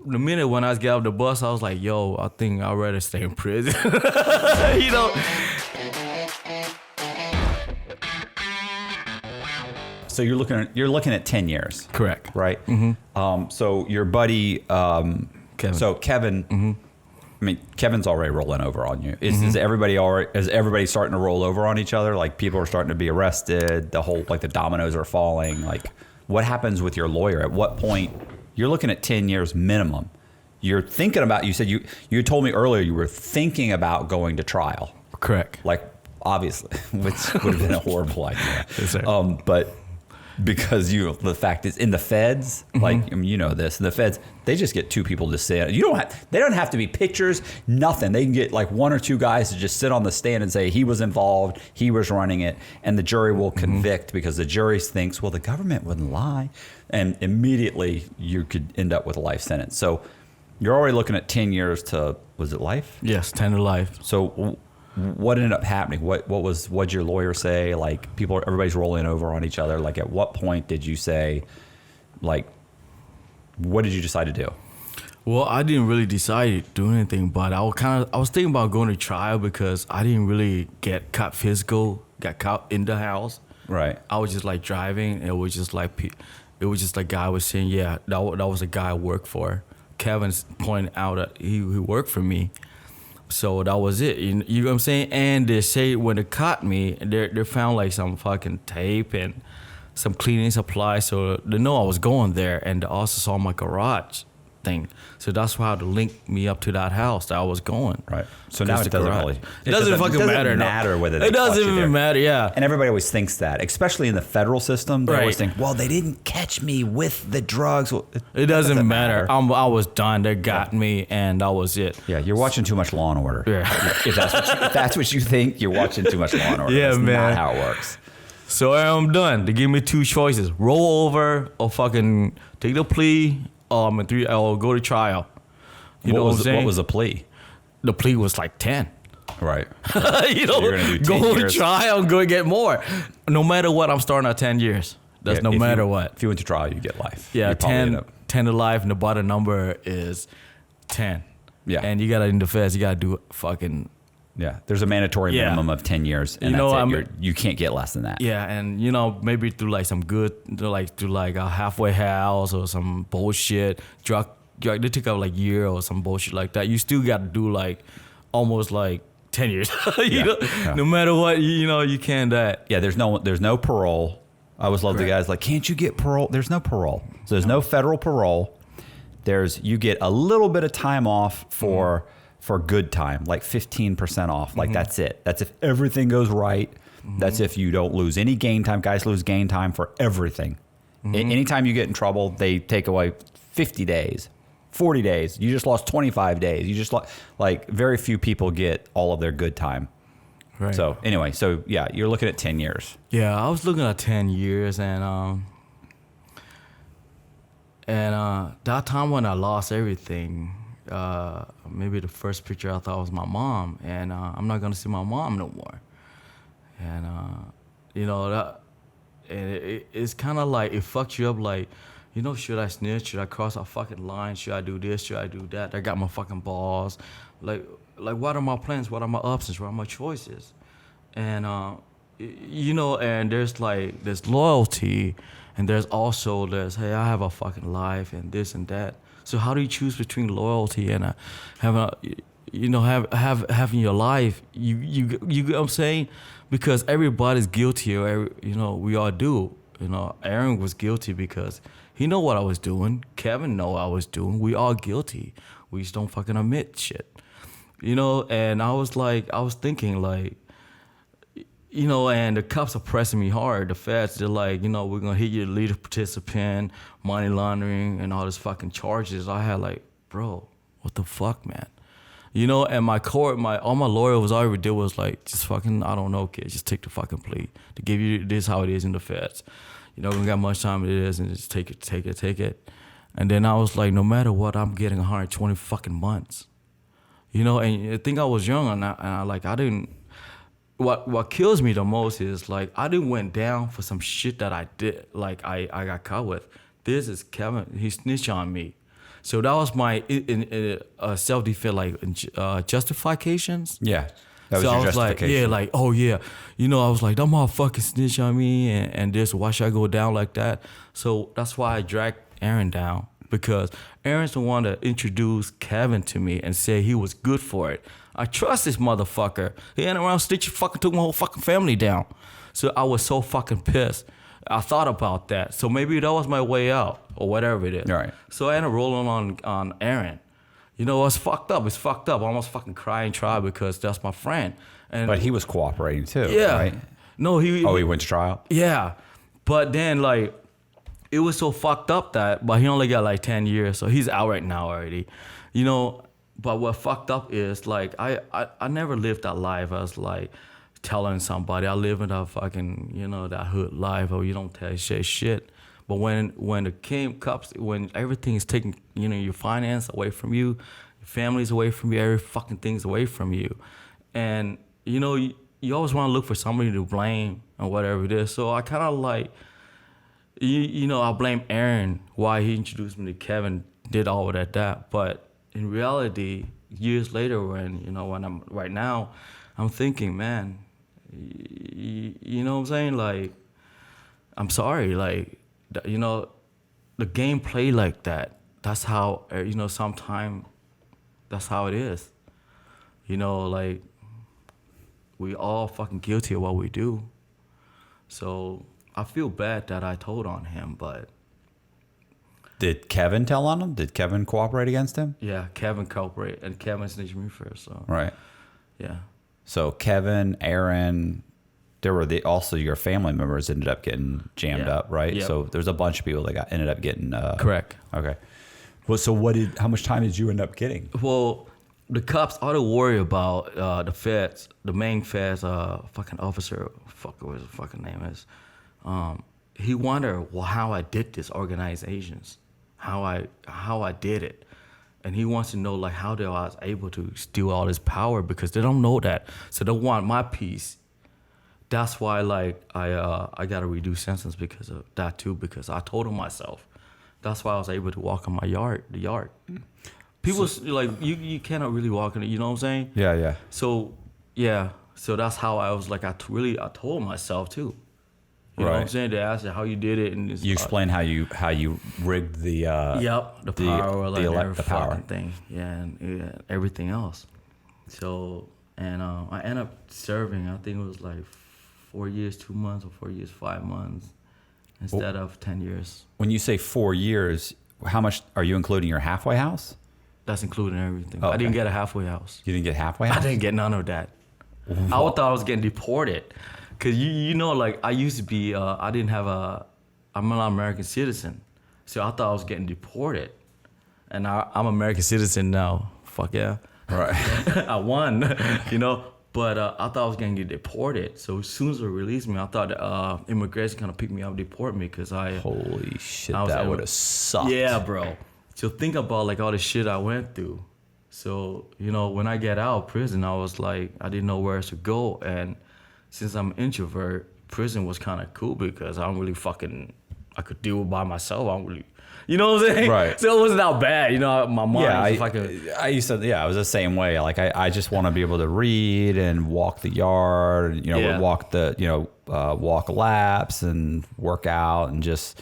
the minute when I get off the bus, I was like, yo, I think I'd rather stay in prison. You know? So you're looking at 10 years. Correct. Right? Mm-hmm. So your buddy, Kevin. So Kevin, mm-hmm. I mean, Kevin's already rolling over on you. Is everybody starting to roll over on each other? Like people are starting to be arrested. The dominoes are falling. Like what happens with your lawyer? At what point you're looking at 10 years minimum? You're thinking about, you said you told me earlier you were thinking about going to trial. Correct. Like obviously, which would have been a horrible idea. Yes, sir. But because the fact is in the feds, mm-hmm. like I mean, you know this, in the feds, they just get two people to sit. They don't have to be pictures, nothing. They can get like one or two guys to just sit on the stand and say he was involved, he was running it, and the jury will convict mm-hmm. because the jury thinks, well, the government wouldn't lie, and immediately you could end up with a life sentence. So you're already looking at 10 years to, was it life? Yes, 10 to life. So what ended up happening? What'd your lawyer say? Like everybody's rolling over on each other. Like at what point did you say, like, what did you decide to do? Well, I didn't really decide to do anything, but I was thinking about going to trial because I didn't really get caught in the house. Right. I was just like driving, and it was just like guy was saying, yeah, that was a guy I worked for. Kevin's pointing out that he worked for me. So that was it. You know what I'm saying? And they say when they caught me, they found like some fucking tape and some cleaning supplies. So they know I was going there, and they also saw my garage thing. So that's how to link me up to that house that I was going. Right. So now it doesn't really. It doesn't fucking matter whether it doesn't even matter. Yeah. And everybody always thinks that, especially in the federal system. They right. always think, well, they didn't catch me with the drugs. Well, it doesn't matter. I was done. They got me, and that was it. Yeah. You're watching too much Law and Order. Yeah. If that's what you think, you're watching too much Law and Order. Yeah, that's man. not how it works. So I'm done. They give me two choices: roll over or fucking take the plea. Or go to trial. You know what I'm saying? What was the plea? The plea was like 10. Right. You know, so you're gonna do 10 go years. to trial and go get more. No matter what, I'm starting at 10 years. That's no matter what. If you went to trial, you get life. Yeah, 10 to life, and the bottom number is 10. Yeah. And you gotta, in the feds, you gotta do fucking... Yeah, there's a mandatory minimum of 10 years, and you can't get less than that. Yeah, and maybe through like some good, through like a halfway house or some bullshit, drug they took out like a year or some bullshit like that. You still got to do like almost like 10 years. No matter what, you can't that. Yeah, there's no parole. I always love the guys like, can't you get parole? There's no parole. So there's no federal parole. You get a little bit of time off for good time, like 15% off. Like that's it. That's if everything goes right. Mm-hmm. That's if you don't lose any game time. Guys lose game time for everything. Mm-hmm. Anytime you get in trouble, they take away 50 days, 40 days. You just lost 25 days. You just like very few people get all of their good time. Right. So anyway, yeah, you're looking at 10 years. Yeah, I was looking at 10 years, and that time when I lost everything, maybe the first picture I thought was my mom, and I'm not gonna see my mom no more. And it's kind of like it fucks you up. Like, should I snitch? Should I cross a fucking line? Should I do this? Should I do that? I got my fucking balls. Like what are my plans? What are my options? What are my choices? And and there's loyalty, and there's hey, I have a fucking life and this and that. So how do you choose between loyalty and having your life? You get what I'm saying? Because everybody's guilty. We all do. Aaron was guilty because he know what I was doing. Kevin know what I was doing. We all guilty. We just don't fucking admit shit. And I was thinking like, and the cops are pressing me hard. The feds, they're like, we're going to hit you, lead participant, money laundering, and all this fucking charges. I had like, bro, what the fuck, man? And all my lawyer was already did was like, just fucking, I don't know, kid, just take the fucking plea. To give you this how it is in the feds. We don't got much time it is, and just take it. And then I was like, no matter what, I'm getting 120 fucking months. And I think I was young, and I didn't. What kills me the most is like I didn't went down for some shit that I did, like I got caught with. This is Kevin. He snitched on me. So that was my self defense, like justifications. Yeah. That was So your I was like, justification. yeah, like, oh yeah, I was like, that motherfucker snitch on me, and this, why should I go down like that? So that's why I dragged Aaron down, because Aaron's the one that introduced Kevin to me and said he was good for it. I trust this motherfucker. He ain't around snitching, fucking took my whole fucking family down. So I was so fucking pissed. I thought about that. So maybe that was my way out, or whatever it is. Right. So I ended up rolling on Aaron. It's fucked up. It's fucked up. I almost fucking cry and try because that's my friend. And But he was cooperating too, yeah, right? no, he Went to trial? yeah, but then like it was so fucked up but he only got like 10 years, so he's out right now already, But what fucked up is like I never lived that life as like telling somebody. I live in that fucking that hood life where you don't tell shit. But when the cops, when everything is taken, your finance away from you, your family's away from you, every fucking thing's away from you, and you always want to look for somebody to blame and whatever it is. So I kind of like, I blame Aaron why he introduced me to Kevin, did all of that. But in reality, years later, when I'm right now, I'm thinking, man, you know what I'm saying? Like, I'm sorry, like. The game play like that. That's how, sometimes that's how it is. Like, we all fucking guilty of what we do. So I feel bad that I told on him, but. Did Kevin tell on him? Did Kevin cooperate against him? Yeah, Kevin cooperated, and Kevin snitched me first, so. Right. Yeah. So Kevin, Aaron, there were also your family members ended up getting jammed up, right? Yep. So there's a bunch of people that ended up getting Correct. Okay. Well, so how much time did you end up getting? Well, the cops ought to worry about the feds, the main feds, fucking officer, what his fucking name is. He wondered how I did this organizations, how I did it. And he wants to know like how I was able to steal all this power, because they don't know that. So they want my piece. That's why, like, I got a reduced sentence because of that too. Because I told him myself. That's why I was able to walk in the yard. People like you cannot really walk in it. You know what I'm saying? Yeah, yeah. So yeah, so that's how I was like. I told myself too. You know what I'm saying? They asked how you did it, and it's, You explained how you rigged the the power, the power fucking thing, and everything else. So I ended up serving. I think it was like 4 years, 2 months, or 4 years, 5 months, instead of 10 years. When you say 4 years, how much are you including your halfway house? That's including everything. Oh, okay. I didn't get a halfway house. You didn't get halfway house? I didn't get none of that. I thought I was getting deported. Cause like I used to be, I'm an American citizen. So I thought I was getting deported. And I'm an American citizen now. Fuck yeah. Right. I won, but I thought I was gonna get deported. So as soon as they released me, I thought immigration kind of picked me up and deported me, because Holy shit, I was that able- would have sucked. Yeah, bro. So think about like all the shit I went through. So, when I get out of prison, I was like, I didn't know where else to go. And since I'm an introvert, prison was kind of cool because I don't really I could deal with by myself. I don't really, you know what I'm saying? Right. So it wasn't that bad. My mind Yeah, I used to. Yeah, I was the same way. Like I just want to be able to read and walk the yard. Yeah. Walk laps and work out and just.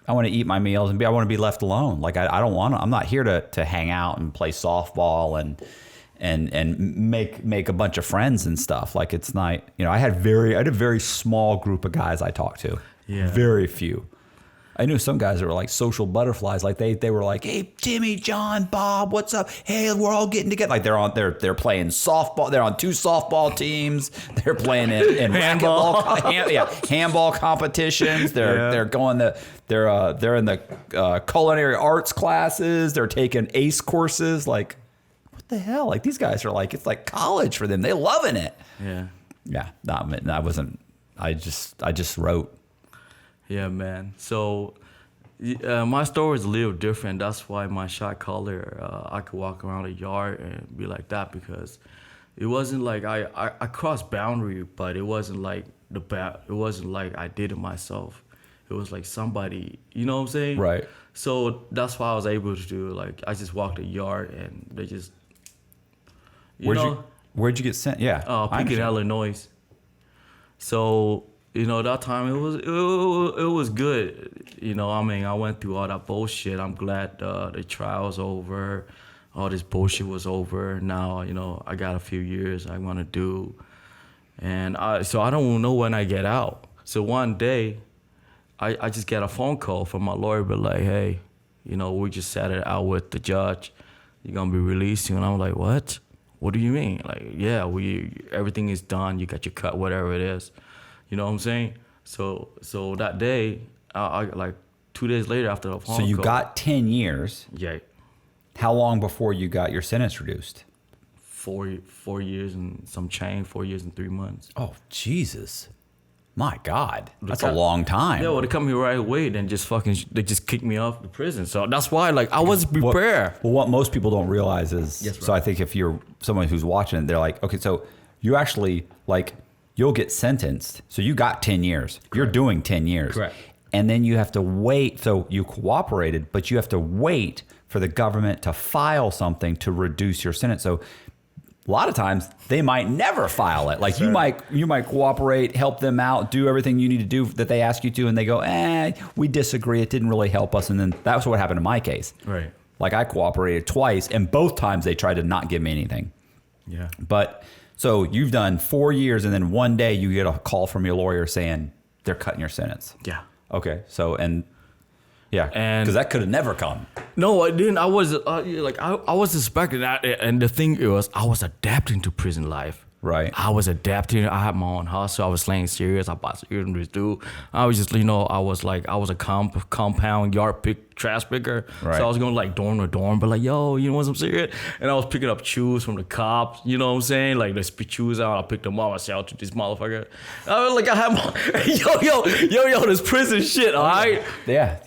I want to eat my meals and I want to be left alone. Like I don't want to. I'm not here to hang out and play softball and make a bunch of friends and stuff. Like it's not. I had a very small group of guys I talked to. Yeah. Very few. I knew some guys that were like social butterflies. Like they were like, hey, Jimmy, John, Bob, what's up? Hey, we're all getting together. Like they're playing softball. They're on 2 softball teams. They're playing in Handball. handball competitions. They're in the culinary arts classes. They're taking ACE courses. Like, what the hell? Like these guys are like, it's like college for them. They loving it. Yeah. Yeah. I wasn't. I just wrote. Yeah, man. So my story is a little different. That's why my shot caller, I could walk around the yard and be like that, because it wasn't like I crossed boundary, but it wasn't like it wasn't like I did it myself. It it was like somebody, you know what I'm saying? Right. So that's why I was able to do, like, I just walked the yard and they just, where'd you get sent? Yeah. Pekin, Illinois. So, that time it was good. I mean, I went through all that bullshit. I'm glad the trial's over. All this bullshit was over. Now, I got a few years I want to do. And so I don't know when I get out. So one day, I just get a phone call from my lawyer, but like, hey, we just sat it out with the judge. You're going to be released. And I'm like, what? What do you mean? Like, yeah, everything is done. You got your cut, whatever it is. You know what I'm saying? So that day, I like 2 days later after the phone call. So you got 10 years. Yeah. How long before you got your sentence reduced? 4 years and some change, 4 years and 3 months. Oh, Jesus. My God. That's a long time. Yeah, well, they come here right away, then they just kicked me off the prison. So that's why, like, I wasn't prepared. Well, what most people don't realize is, Yes, right. So I think if you're someone who's watching it, they're like, okay, so you actually, like, you'll get sentenced. So you got 10 years. Correct. You're doing 10 years. Correct. And then you have to wait. So you cooperated, but you have to wait for the government to file something to reduce your sentence. So a lot of times they might never file it. Like, you might cooperate, help them out, do everything you need to do that they ask you to, and they go, we disagree. It didn't really help us. And then that's what happened in my case. Right. Like, I cooperated twice, and both times they tried to not give me anything. Yeah. But so you've done 4 years, and then one day you get a call from your lawyer saying they're cutting your sentence. Yeah. Okay. So, because that could have never come. No, I didn't. I was I was expecting that, and the thing was, I was adapting to prison life. Right. I was adapting. I had my own hustle. I was slaying serious. I bought cigarettes too. I was just, I was a compound yard trash picker. Right. So I was going like dorm to dorm, but like, yo, you want some cigarette? And I was picking up chews from the cops. You know what I'm saying? Like, they spit chews out. I picked them up. I sell to this motherfucker. I was like, I have my this prison shit. All right. Yeah.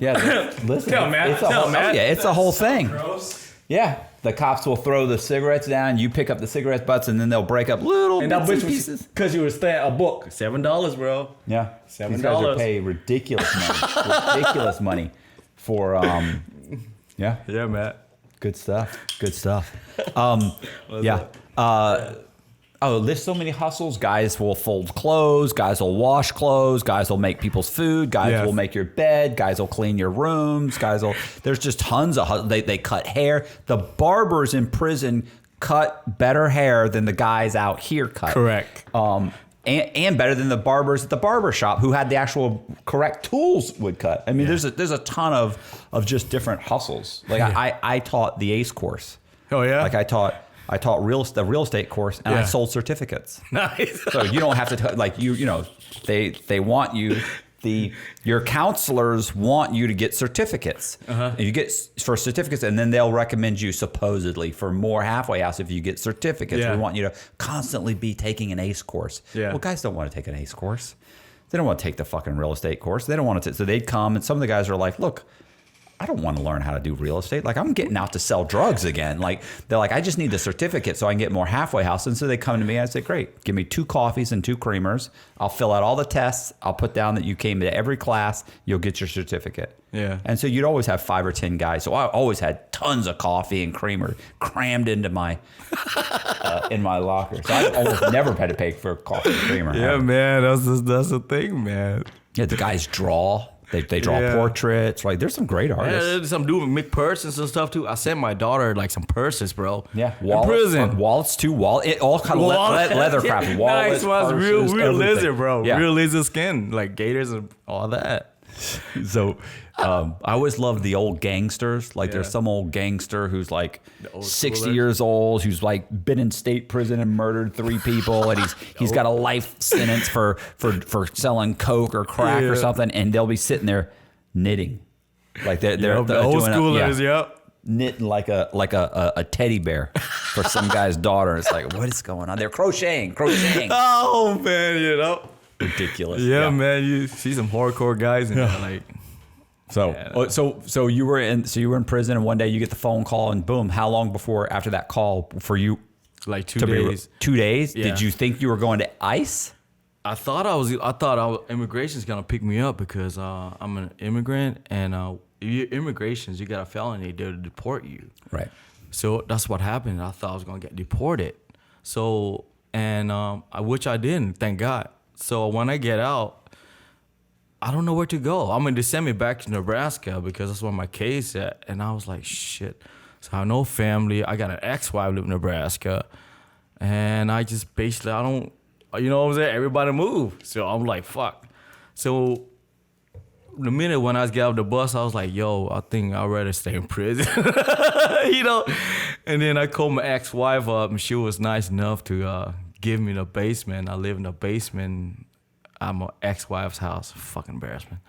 Listen, Tell, man. It's a whole thing. Gross. Yeah. The cops will throw the cigarettes down. You pick up the cigarette butts, and then they'll break up little bits and pieces. Because you were staying a book. $7, bro. Yeah. $7. These guys are paying ridiculous money for yeah. Yeah, man. Good stuff. Yeah. There's so many hustles. Guys will fold clothes. Guys will wash clothes. Guys will make people's food. Guys will make your bed. Guys will clean your rooms. There's just tons of they cut hair. The barbers in prison cut better hair than the guys out here cut. Correct. And better than the barbers at the barber shop who had the actual correct tools would cut. I mean, there's a ton of just different hustles. Like, I taught the ACE course. Oh yeah. Like, I taught the real estate course, and I sold certificates. Nice. So you don't have to they want you. Your counselors want you to get certificates. And you get for certificates, and then they'll recommend you supposedly for more halfway house if you get certificates. Yeah. We want you to constantly be taking an ACE course. Yeah. Well, guys don't want to take an ACE course. They don't want to take the fucking real estate course. They don't want to. So they'd come, and some of the guys are like, look, I don't want to learn how to do real estate. Like, I'm getting out to sell drugs again. Like, they're like, I just need the certificate so I can get more halfway house. And so they come to me and I say, great, give me 2 coffees and 2 creamers. I'll fill out all the tests. I'll put down that you came to every class. You'll get your certificate. Yeah. And so you'd always have 5 or 10 guys. So I always had tons of coffee and creamer crammed into my in my locker. So I almost never had to pay for coffee and creamer. Yeah, man. That's the thing, man. Yeah, the guys draw. They draw portraits. Like, there's some great artists. Yeah, there's some dude make purses and stuff too. I sent my daughter like some purses, bro. Yeah, in prison. Wallets too. All kind of leather craft. Wallets, nice ones, purses, real everything. lizard, bro. Yeah. Real lizard skin, like gators and all that. So I always loved the old gangsters. Like, there's Yeah. some old gangster who's like old 60 schoolers. years old, who's like been in state prison and murdered 3 people, and he's got a life sentence for selling coke or crack or something, and they'll be sitting there knitting. Like, they're the old doing schoolers, yep. knitting like a teddy bear for some guy's daughter. It's like, what is going on? They're crocheting. Oh man, Ridiculous. Yeah, man. You see some hardcore guys in there, like. So you were in prison, and one day you get the phone call, and boom. How long before after that call for you? Like 2 to be- days. 2 days. Yeah. Did you think you were going to ICE? I thought immigration's gonna pick me up because I'm an immigrant, and if you're immigrations, you got a felony, they'll deport you. Right. So that's what happened. I thought I was gonna get deported. So which I didn't, thank God. So when I get out, I don't know where to go. I mean, they sent me back to Nebraska because that's where my case at, and I was like, shit. So I have no family. I got an ex-wife live in Nebraska, and I just basically I don't. You know what I'm saying? Everybody moved. So I'm like, fuck. So the minute when I get off the bus, I was like, yo, I think I'd rather stay in prison. You know? And then I called my ex-wife up, and she was nice enough to give me the basement. I live in the basement. I'm my ex-wife's house. Fucking embarrassment.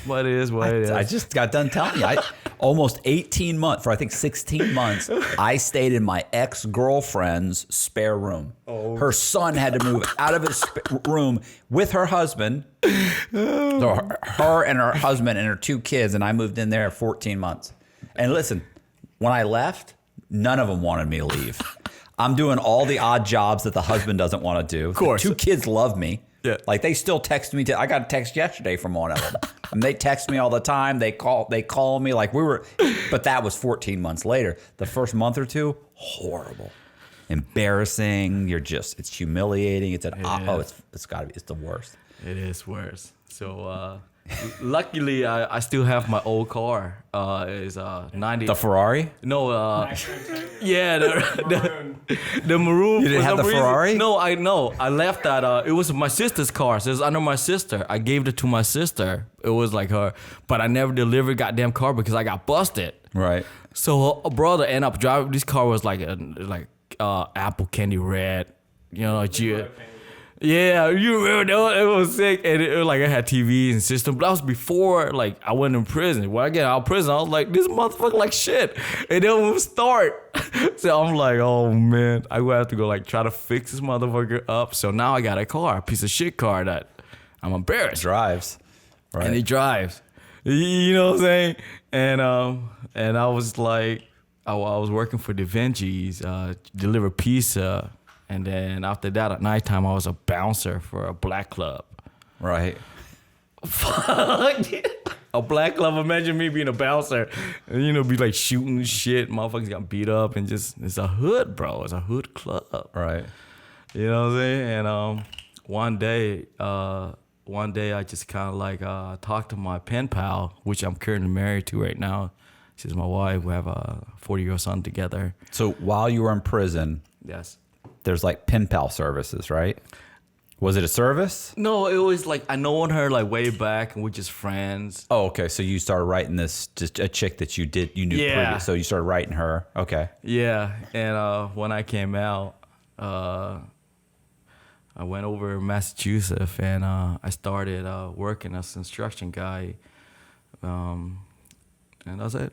But it is what it is. I just got done telling you. Almost 18 months, for I think 16 months, I stayed in my ex-girlfriend's spare room. Oh. Her son had to move out of his room with her husband. So her and her husband and her 2 kids, and I moved in there 14 months. And listen, when I left, none of them wanted me to leave. I'm doing all the odd jobs that the husband doesn't want to do. Of course. The 2 kids love me. Yeah. Like they still text me. I got a text yesterday from one of them. And they text me all the time. They call me like we were, but that was 14 months later. The first month or 2, horrible, embarrassing. It's humiliating. It's it's the worst. It is worse. So luckily, I still have my old car. It's 90. The Ferrari? No, yeah, the maroon. You didn't have the Ferrari? No, I know. I left that. It was my sister's car. So it's under my sister. I gave it to my sister. It was like her, but I never delivered goddamn car because I got busted. Right. So her brother ended up driving. This car was like apple candy red. You know, yeah, you remember that? It was sick, and it was like I had TV and system. But that was before like I went in prison. When I get out of prison, I was like, this motherfucker like shit, and then we'll start. So I'm like, oh man, I would have to go like try to fix this motherfucker up. So now I got a car, a piece of shit car that I'm embarrassed. Drives, right? And it drives. You know what I'm saying? And I was like, I was working for Da Vinci's, deliver pizza. And then after that, at nighttime, I was a bouncer for a black club. Right. Fuck. A black club. Imagine me being a bouncer. And, you know, be like shooting shit. Motherfuckers got beat up. And just, it's a hood, bro. It's a hood club. Right. You know what I'm saying? And one day I just kind of like talked to my pen pal, which I'm currently married to right now. She's my wife. We have a 40-year-old son together. So while you were in prison... Yes. There's like pen pal services, right? Was it a service? No, it was like I known her like way back, and we're just friends. Oh, okay. So you started writing this, just a chick that you knew previous. So you started writing her. Okay. Yeah, and when I came out, I went over to Massachusetts, and I started working as an construction guy, and that's it.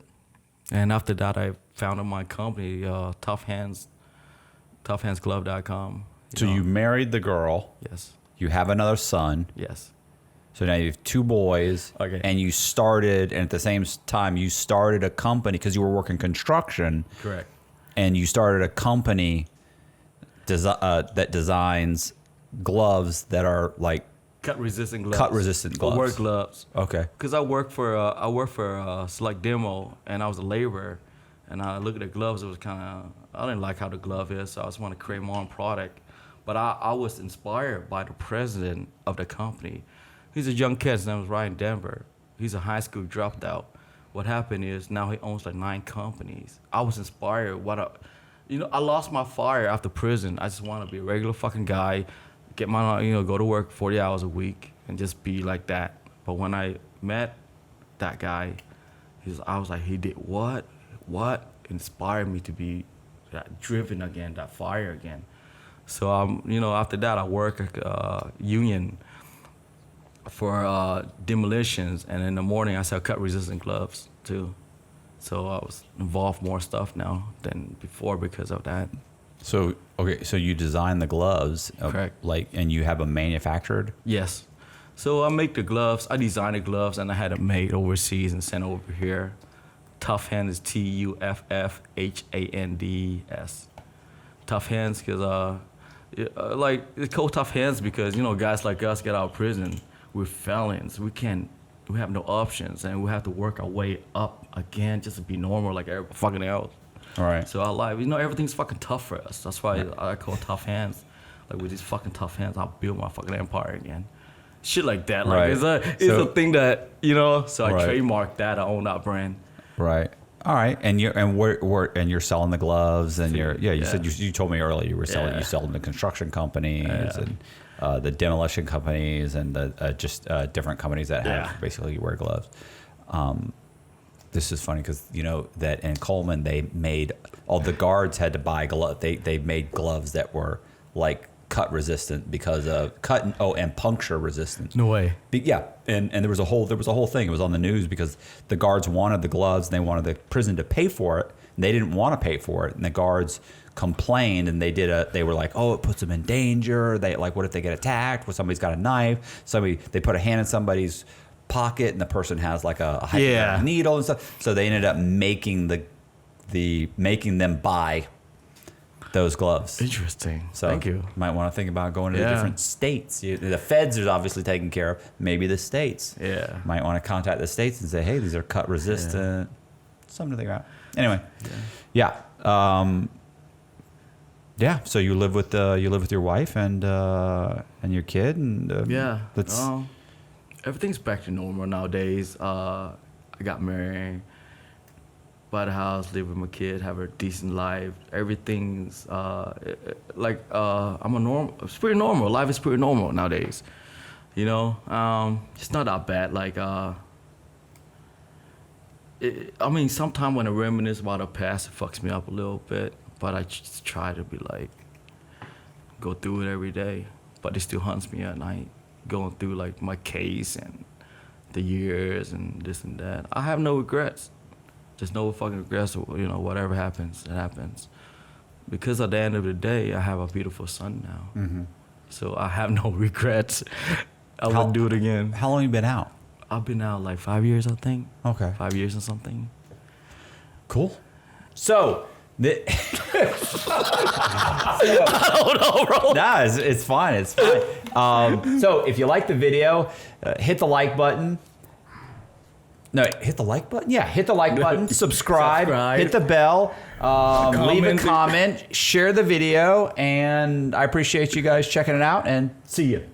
And after that, I founded my company, toughhandsglove.com. So you married the girl. Yes. You have another son. Yes. So now you have 2 boys. Okay. And you started, and at the same time, you started a company because you were working construction. Correct. And you started a company that designs gloves that are like cut-resistant gloves. Cut-resistant gloves. Or work gloves. Okay. Because I work for Select Demo, and I was a laborer. And I looked at the gloves, it was kind of, I didn't like how the glove is, so I just want to create my own product. But I was inspired by the president of the company. He's a young kid, his name was Ryan Denver. He's a high school dropped out. What happened is now he owns like 9 companies. I was inspired. I lost my fire after prison. I just want to be a regular fucking guy, get my, go to work 40 hours a week and just be like that. But when I met that guy, I was like, he did what? What inspired me to be that driven again, that fire again. So after that I work at a union for demolitions, and in the morning I sell cut-resistant gloves too. So I was involved more stuff now than before because of that. So okay, so you design the gloves, Correct. And you have them manufactured. Yes. So I make the gloves. I design the gloves, and I had them made overseas and sent over here. Tough Hands is Tuffhands. Tough Hands because like it's cold tough hands because guys like us get out of prison. We're felons. We have no options, and we have to work our way up again just to be normal like everybody fucking else. All right. So our life, everything's fucking tough for us. That's why I call it tough hands. Like with these fucking tough hands, I'll build my fucking empire again. Shit like that. Like Right. it's a thing that So I Right. trademark that. I own that brand. Right. All right. And you're selling the gloves, and you said you told me earlier you were selling. Yeah. You sell them to construction companies and the demolition companies and the just different companies that have basically you wear gloves. This is funny because that in Coleman they made all the guards had to buy gloves. They made gloves that were like cut resistant because of and puncture resistant. No way. And there was a whole thing. It was on the news because the guards wanted the gloves and they wanted the prison to pay for it. And they didn't want to pay for it, and the guards complained, and they were like, oh, it puts them in danger. They like, what if they get attacked? What somebody's got a knife? They put a hand in somebody's pocket and the person has like a hypodermic needle and stuff. So they ended up making them buy those gloves. Interesting. So Thank you. You might want to think about going to the different states. The feds are obviously taken care of. Maybe the states. Yeah. Might want to contact the states and say, hey, these are cut resistant. Something to think about. Anyway. Yeah. So you live with your wife and your kid and everything's back to normal nowadays. I got married, bought a house, live with my kid, have a decent life. Everything's it's pretty normal. Life is pretty normal nowadays. It's not that bad. Like sometimes when I reminisce about the past, it fucks me up a little bit. But I just try to be like, go through it every day. But it still haunts me at night, going through like my case and the years and this and that. I have no regrets. Just no fucking regrets. Whatever happens, it happens. Because at the end of the day, I have a beautiful son now. Mm-hmm. So I have no regrets. I would do it again. How long you been out? I've been out like 5 years, I think. Okay. 5 years or something. Cool. So... I don't know, bro. Nah, it's fine. It's fine. So if you like the video, hit the like button. No, hit the like button? Yeah, hit the like button. Subscribe. Hit the bell. Leave a comment. Share the video. And I appreciate you guys checking it out. And see you.